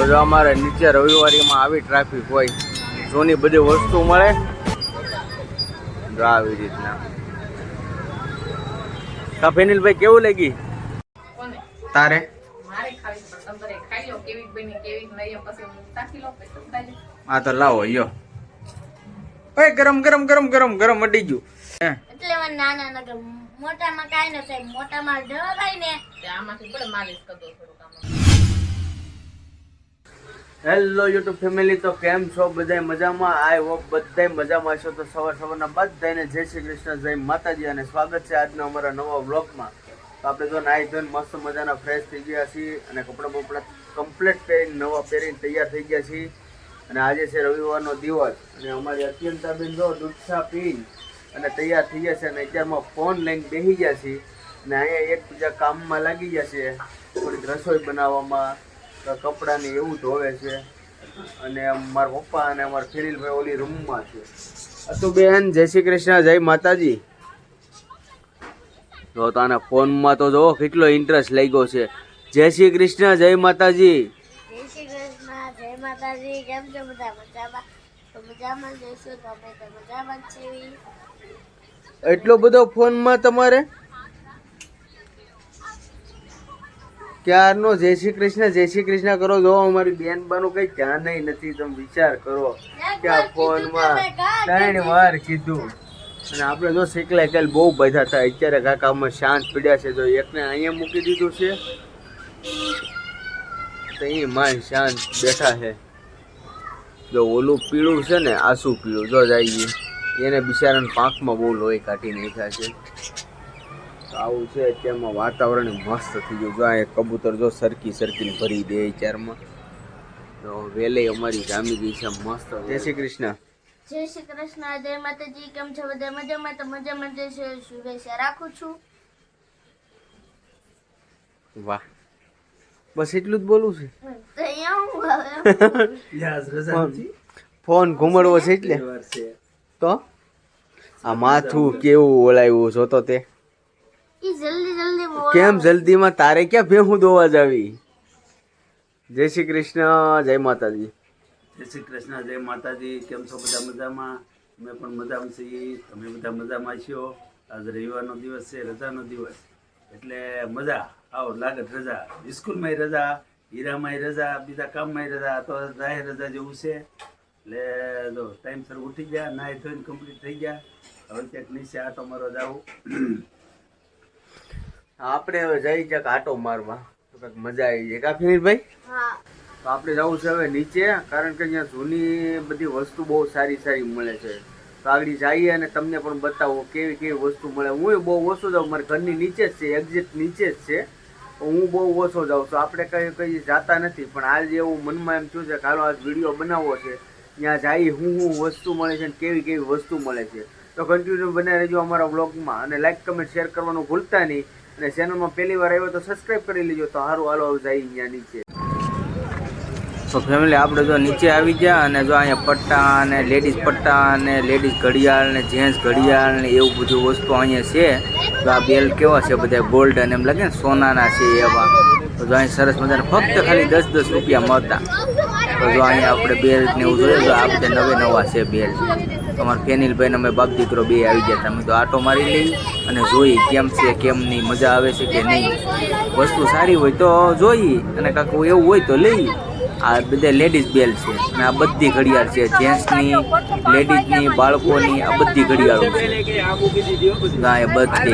જો અમારે નીચે રવિવારીમાં આવી ટ્રાફિક હોય, જૂની બધી વસ્તુ મળે જો આવી રીતના. કા ફેનિલભાઈ કેવું લાગી તારે? હા તો લાવો યો. ઓય ગરમ ગરમ ગરમ ગરમ ગરમ અડી ગયું. એટલે મને નાના નગર મોટામાં કાઈ ન થાય, મોટામાં ડર થાય ને આમાંથી બડે માલિશ કરી દો થોડું કામ. હેલો યુટ્યુબ ફેમિલી, તો કેમ છો બધાય? મજામાં? આઈ હોપ બધાય મજામાં છો. તો સવારના બધાને જય શ્રી કૃષ્ણ, જય માતાજી અને સ્વાગત છે આજના અમારા નવા વ્લોગમાં. તો આપણે જો નાઈ ધોઈને મસ્ત મજાના ફ્રેશ થઈ ગયા છીએ અને કપડાં બપડા કમ્પ્લીટ પહેરીને નવા પહેરીને તૈયાર થઈ ગયા છીએ. અને આજે છે રવિવારનો દિવસ અને અમારી અત્યંતાબેન જો દૂધસા પીને અને તૈયાર થઈ ગયા છે અને અત્યારમાં ફોન લઈને બેસી ગયા છીએ અને અહીંયા એકબીજા કામમાં લાગી ગયા છે, થોડીક રસોઈ બનાવવામાં, કપડાને એવું ધોવે છે. અને મારા પપ્પા અને અમારા ફેનિલભાઈ ઓલી રૂમમાં છે. અતુબેન જય શ્રી કૃષ્ણ, જય માતાજી. જો તો આના ફોનમાં તો જો કેટલો ઇન્ટરેસ્ટ લાગ્યો છે. જય શ્રી કૃષ્ણ, જય માતાજી. જય શ્રી કૃષ્ણ, જય માતાજી. કેમ છો બધા? મજામાં? તો મજામાં જઈશું તો અમે તો મજામાં જ છીએ. એટલો બધો ફોનમાં તમારે ક્યારનો જય શ્રી કૃષ્ણ કરો. જો અમારી બેનબાનું કઈ ધ્યાન નથી. તમે વિચાર કરો કે આ ફોનમાં 3 વાર કીધું અને આપણે જો શીખલાય કાલ બહુ બધા થાય. અત્યારે કાકામાં શાંત પડ્યા છે. જો એકને અહીંયા મૂકી દીધું છે તો એ માન શાંત બેઠા છે. જો ઓલું પીળું છે ને, આસુ પીળું જો જઈએ એને બિચારાને પાંખમાં બહુ લોહી કાઢી નાખ્યા છે. આવું છે અત્યારમાં વાતાવરણ મસ્ત થઈ ગયું. જો આ કબૂતર જો સરકીને ભરી દે ચારમાં. તો વેલે અમારી જામી ગઈ છે મસ્ત. જય શ્રી કૃષ્ણ. જય શ્રી કૃષ્ણ, જય માતાજી. કેમ છો બધા? મજામાં? તો મજામાં જશે શુભેચ્છા રાખું છું. વાહ, બસ એટલું જ બોલું છે. તો અહીંયા ફોન ઘુમાડવો છે એટલે તો આ માથું કેવું ઓલાવ્યું જોતો તે. જલ્દી કેમ જલ્દીમાં? તારે ક્યાં ભેહું દોવા જાવી? જય શ્રી કૃષ્ણ, જય માતાજી. જય શ્રી કૃષ્ણ, જય માતાજી. કેમ છો બધા? મજામાં? અમે પણ મજામાં છીએ. તમે બધા મજામાં છો? આજ રવિવારનો દિવસ છે, રજાનો દિવસ એટલે મજા આવો લાગે. રજા સ્કૂલમાંય રજા, હીરામાંય રજા, બીજા કામમાંય રજા, તો જાહેર રજા જેવું છે. એટલે જો ટાઈમસર ઉઠી ગયા, નાહી ધોઈને કમ્પ્લીટ થઈ ગયા. હવે ક્યાંક નીચે આટો મારવા જાવું. આપણે હવે જઈ ક્યાંક આટો મારવા તો કંઈક મજા આવી જાય. કા ફિનિલભાઈ? હા. તો આપણે જવું છે હવે નીચે, કારણ કે અહીંયા જૂની બધી વસ્તુ બહુ સારી મળે છે. તો આગળ જઈએ અને તમને પણ બતાવો કેવી વસ્તુ મળે. હું બહુ ઓછો જાઉં, મારા ઘરની નીચે જ છે, એક્ઝેક્ટ નીચે જ છે. હું બહુ ઓછો જાઉં છું. આપણે કઈ જાતા નથી, પણ આજે એવું મનમાં એમ થયું છે કે હાલો આજ વિડીયો બનાવવો છે. ત્યાં જઈ હું વસ્તુ મળે છે અને કેવી વસ્તુ મળે છે. તો કન્ટિન્યુ બનાવી રહેજો અમારા વ્લોગમાં અને લાઈક કમેન્ટ શેર કરવાનું ભૂલતા નહીં. અને ચેનલમાં પહેલી વાર આવ્યો તો સબસ્ક્રાઈબ કરી લેજો. તો સારું, હાલો જાય અહીંયા નીચે. તો ફેમિલી આપણે જો નીચે આવી ગયા અને જો અહીંયા પટ્ટા અને લેડીઝ પટ્ટા અને લેડીઝ ઘડિયાળ ને જેન્ટ્સ ઘડિયાળ ને એવું બધું વસ્તુ અહીંયા છે. તો આ બેલ્ટ કેવા છે બધા ગોલ્ડન, એમ લાગે ને સોનાના છે એવા. તો જો અહીં સરસ મજાના ફક્ત ખાલી 10 રૂપિયા મળતા. તો જો અહીંયા આપણે બેલ્ટ ને એવું જોઈએ. તો આ બધા નવા છે બેલ્ટ. તમારા ફેનિલભાઈ અમે બાપ દીકરો બે આવી ગયા. તમે તો આટો મારી લઈ અને જોઈ કેમ છે કેમ નહીં, મજા આવે છે કે નહીં. વસ્તુ સારી હોય તો જોઈ અને કાંક એવું હોય તો લઈ. આ બધા લેડીઝ બેલ છે અને આ બધી ઘડિયાળ છે, જેન્ટ્સની, લેડીઝની, બાળકોની, આ બધી ઘડિયાળો છે. આ બધી છે.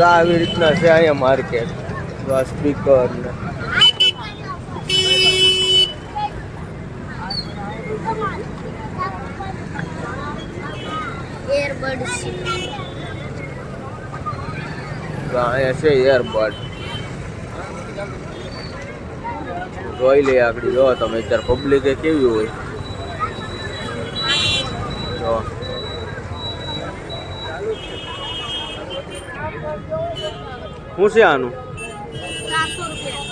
આવી રીતના છે અહીંયા માર્કેટ. આ સ્પીકર ને એરબડ્સ અહીંયા છે એરબડ. જોઈ લે આગળ જો તમે અત્યારે પબ્લિક કેવી હોય. જો શું છે આનું?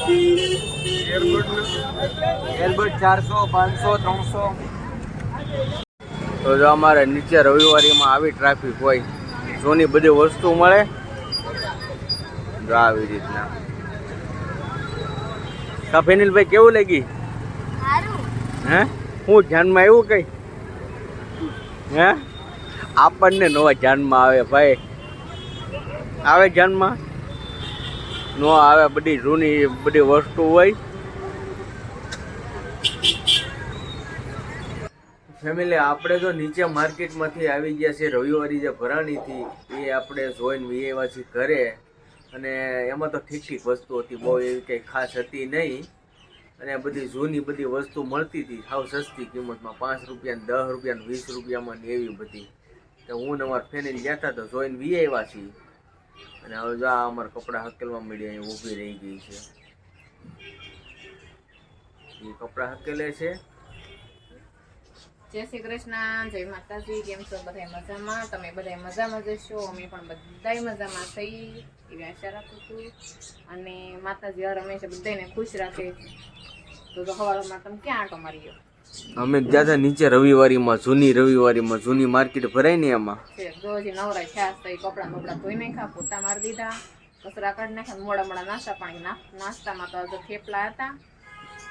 400 એરબડ 400, 500, 300. તો જો અમારે નીચે રવિવારીમાં આવી ટ્રાફિક હોય, જૂની બધી વસ્તુ મળે જો આવી રીતના. કા ફેનિલભાઈ કેવું લાગી? સારું. હે હું ધ્યાનમાં આવ્યું કઈ? હે આપણને નો ધ્યાનમાં આવે ભાઈ, આવે ધ્યાનમાં નો આવે, બધી જૂની બધી વસ્તુ હોય. ફેમિલી આપણે તો નીચે માર્કેટમાંથી આવી ગયા છે રવિવારી જે ભરાણીથી, એ આપણે જોઈને વિયેવા છીએ ઘરે. અને એમાં તો ઠીક ઠીક વસ્તુ હતી, બહુ એવી કંઈ ખાસ હતી નહીં. અને બધી જૂની બધી વસ્તુ મળતી હતી સાવ સસ્તી કિંમતમાં, 5 રૂપિયા 10 રૂપિયા 20 રૂપિયામાં ને એવી બધી. તો હું ને અમારા ફેમિલી ગયા હતા તો જોઈને વિયેવા છીએ. અને હવે જો આ અમારા કપડાં હકેલવા મળ્યા, અહીં ઊભી રહી ગઈ છે, એ કપડાં હકેલે છે. જય શ્રી કૃષ્ણ, જય માતાજી. કેમ છો બધા મજામાં? તમે બધા મજામાં જશો, અમે પણ બધા મજામાં થઈ એવી આશા રાખું છું. અને માતાજી હર હંમેશા બધાને ખુશ રાખે. તો સવારમાં તમે ક્યાં આંટો મારી ગયો? અમે ગયા હતા નીચે રવિવારીમાં, જૂની માર્કેટ ભરાય ને એમાં. જો હજી નવરાય થયા તો કપડાં બપડા ધોઈ નાખ્યા, પોતા મારી દીધા, કચરા કાઢી નાખ્યા, મોડા મોડા નાસ્તા પાણી. નાસ્તામાં તો હજુ થેપલા હતા,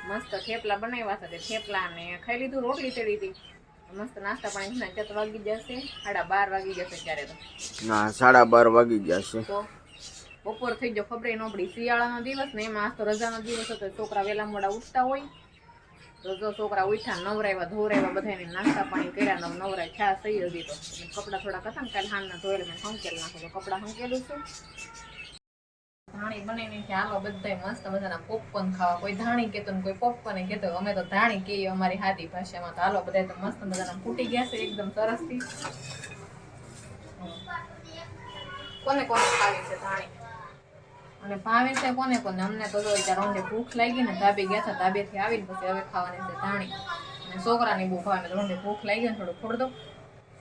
મસ્ત થેપલા બનાવ્યા હતા. તે થેપલા ને ખાઈ લીધું, રોટલી ચડી હતી. મસ્ત નાસ્તા પાણી થાય. તો વાગી જશે 12:30 વાગી જશે ત્યારે તો. ના 12:30 વાગી જશે. તો બપોર થઈ ગયો, ખબર ન પડી. શિયાળાનો દિવસ ને એમાં આજ તો રજાનો દિવસ હતો. છોકરા વહેલા મોડા ઉઠતા હોય તો જો છોકરા ઉઠ્યા, નવરાવ્યા ધોરાવ્યા, બધાને નાસ્તા પાણી કર્યા, નવરાય થયા સહી હતી. તો કપડાં થોડાક હતા ને કાલે હાલના ધોયેલા, મેં હંકેલ નાખું. તો કપડાં હંકેલું છું. ધાણી બનાવીને કે હાલો બધા મસ્ત મજાના પોપકોર્ન ખાવા. કોઈ ધાણી કહેતો ને કોઈ પોપકોર્ન કહેતો. અમે તો ધાણી કહીએ અમારી હાદી ભાષામાં. તો હાલો બધા તો મસ્ત મજાના ફૂટી ગયા છે એકદમ સરસથી. કોને કોને ખાવી છે ધાણી અને ભાવે છે કોને કોને? અમને તો જો રોંઢે ભૂખ લાગી ને ધાબે ગયા હતા, ધાબેથી આવીને પછી હવે ખાવાની છે ધાણી. અને છોકરાની બહુ ખાવાને રોંઢે ભૂખ લાગી ને થોડું ખોડ દો.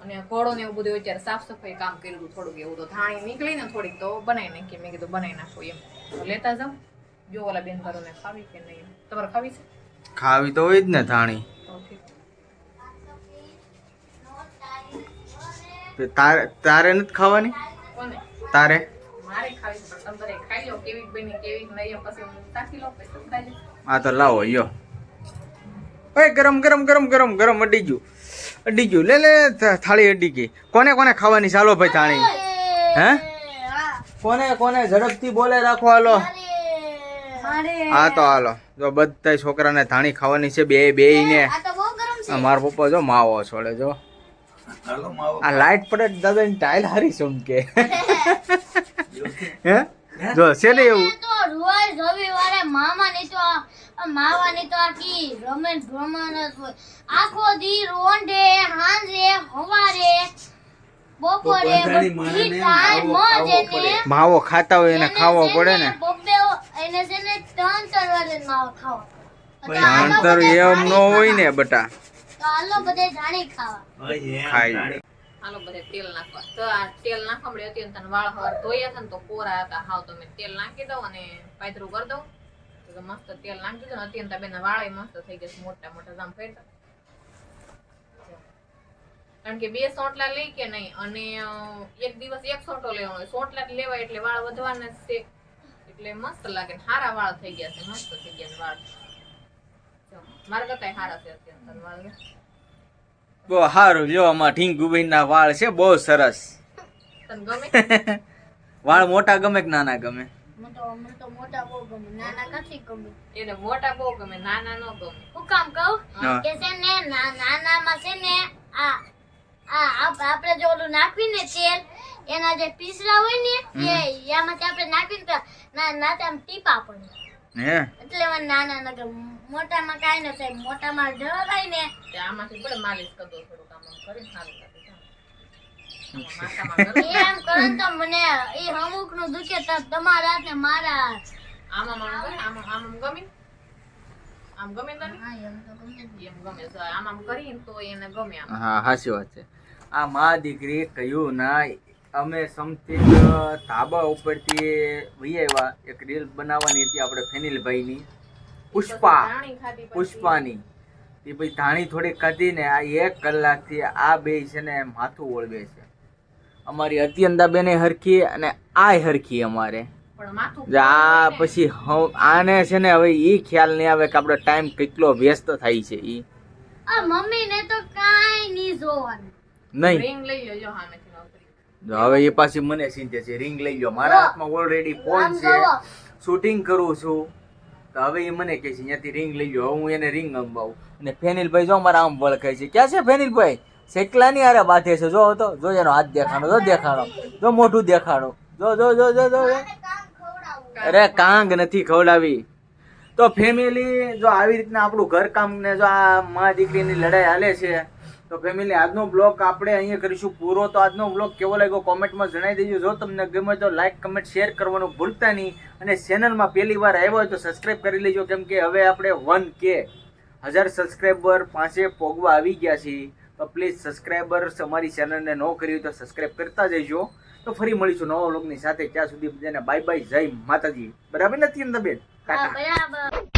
અને ઘોડો ને એવું બધું અત્યારે સાફ સફાઈ કામ કર્યું થોડુંક એવું. તો ધાણી નીકળી ને થોડીક તો બનાવી નાખી. મેં કીધું બનાવી નાખો એમ. તો લેતા જાઉં. જો ઓલા બેન કરો ને ખાવી કે નહીં? તમારે ખાવી છે? ખાવી તો હોય જ ને ધાણી. તો ઠીક. તારે નથી ખાવાની? કોને? તારે? મારે ખાવી છે, પણ તમે બધા ખાઈ લો. કેવી બની કેવી નહીં પછી હું તાકી લો પછી ખાઈ લો. આ તો લાવો યો. ઓય ગરમ અડી ગયું. લે થાળી અડી ગઈ. કોને કોને ખાવાની? ચાલો ભાઈ થાળી. હે કોને ઝડપથી બોલે રાખો. હાલો હા તો હાલો. જો બધા છોકરાને ધાણી ખાવાની છે, બે ને. મારા પપ્પા જો માવો છોડે. જો આ લાઈટ પડે દાદાની ટાઈલ હારી ચમકે. હે જો છે ને એવું તો રોજ રવિવારે માવાની તો આખી રમેશ ભ્રમણ જ હોય. આખો દી રોંઢે હાંજે હવારે બપોરે બધી ટાઈમ મોજ એને માવો ખાતા હોય એને ખાવો પડે ને. બબ્બે એને છે ને 3 વાગે માવો ખાવો. અંતર એમ ન હોય ને બટા. તો હાલો બધે ધાણી ખાવા. ખાઈ હાલો બધે તેલ નાખવા. તો આ તેલ નાખવા મળ્યું હતું તને વાળ હવાર ધોયા હતા ને તો કોરા હતા હાવ. તો મેં તેલ નાખી દઉં અને પાથરું કરી દઉં. તો મસ્ત તેલ નાખી દીધું. અત્યારે બેન વાળા મસ્ત થઈ ગયા મોટા મોટા જામ ફેરતા. કારણ કે 2 સોંટલા લઈ કે નહીં અને એક દિવસ 1 સોંટો લેવાનો હોય. સોંટલા લેવાય એટલે વાળ વધવાના છે, એટલે મસ્ત લાગે. સારા વાળ થઈ ગયા છે, મસ્ત થઈ ગયા વાળ. મારા કરતા સારા છે અત્યારે વાળ. બહુ સારું. જો આમાં ઢીંગુભાઈ ના વાળ છે બહુ સરસ. તને ગમે? વાળ મોટા ગમે કે નાના ગમે? મને તો મોટા બહુ ગમે, નાના નથી ગમે. એને મોટા બહુ ગમે, નાના ન ગમે. હું કામ કહું હા. કે છે ને નાનામાં છે ને આપણે જો ઓલું નાખવી ને તેલ, એના જે પીસરા હોય ને એમાંથી આપણે નાખીને તો ના આમ ટીપા પડે. હે એટલે મને નાના ન ગમે. મોટામાં કાંઈ ન થાય. મોટામાં ઢળાય ને તે આમાંથી પડે માલિશ કરી દો થોડુંક આમ કરીને સારું લાગે. એમ કરો ને તો મને એ અમુક નું દુખે તો તમારા હાથ ને મારા હાથ. આમ ગમે? આમ ગમે તને? હા એમ તો ગમે જ. એમ ગમે. તો આમ કરીને તો એને ગમે. આમ હા સાચી વાત છે. આ મા દીકરી કહ્યું ના, અમે સમથિંગ ધાબા ઉપરથી આવ્યા. એક રીલ બનાવવાની હતી આપણે ફેનિલભાઈની, પુષ્પાની. એ ભાઈ ધાણી થોડીક ખાધી ને આ 1 કલાકથી આ બે છે ને માથું ઓળવે છે. અમારી અત્યંતા બેને હરખી અને આ હરખી અમારે. પણ માથું આ પછી આને છે ને હવે ઈ ખ્યાલ નહીં આવે કે આપણો ટાઈમ કેટલો વ્યસ્ત થાય છે ઈ આ મમ્મીને તો કાંઈ નહીં જોવાનું. નહીં. ring લઈ લેજો સામેથી નોકરી. જો હવે એ પાછી મને ચિંતા છે રિંગ લઈ લો મારા હાથમાં ઓલરેડી ફોન આમ છે જોવો. શૂટિંગ કરું છું તો હવે એ મને કહે છે ત્યાંથી રિંગ લઈ લો હવે હું એને રિંગ અંબાવું અને ફેનિલભાઈ જો મારા આમ વળખાય છે ક્યાં છે ફેનિલભાઈ શેકલાની હારે બાથે છે જો તો જો એનો હાથ દેખાડો જો દેખાડો જો મોઢું દેખાડો જો જો જો જો જો મારે કામ ખવડાવવું. અરે કાંગ નથી ખવડાવી તો ફેમિલી જો આવી રીતના આપણું ઘર કામ ને જો આ મા દીકરીની લડાઈ હાલે છે તો ફેમિલી આજનો બ્લોગ આપણે અહીંયા કરીશું પૂરો. તો આજનો બ્લોગ કેવો લાગ્યો કોમેન્ટમાં જણાવી દેજો. જો તમને ગમે તો લાઈક કમેન્ટ શેર કરવાનું ભૂલતા નહીં અને ચેનલમાં પહેલી વાર આવ્યો હોય તો સબસ્ક્રાઈબ કરી લેજો કેમ કે હવે આપણે 1K 1000 સબસ્ક્રાઈબર પાસે પોગવા આવી ગયા છીએ. તો પ્લીઝ સબસ્ક્રાઈબર્સ અમારી ચેનલને ન કરી હોય તો સબસ્ક્રાઈબ કરતા જઈજો. તો ફરી મળીશું નવા બ્લોગની સાથે. ત્યાં સુધી બધાને બાય બાય જય માતાજી. બરાબર નથી ને બેન? હા, ટાટા. બરાબર.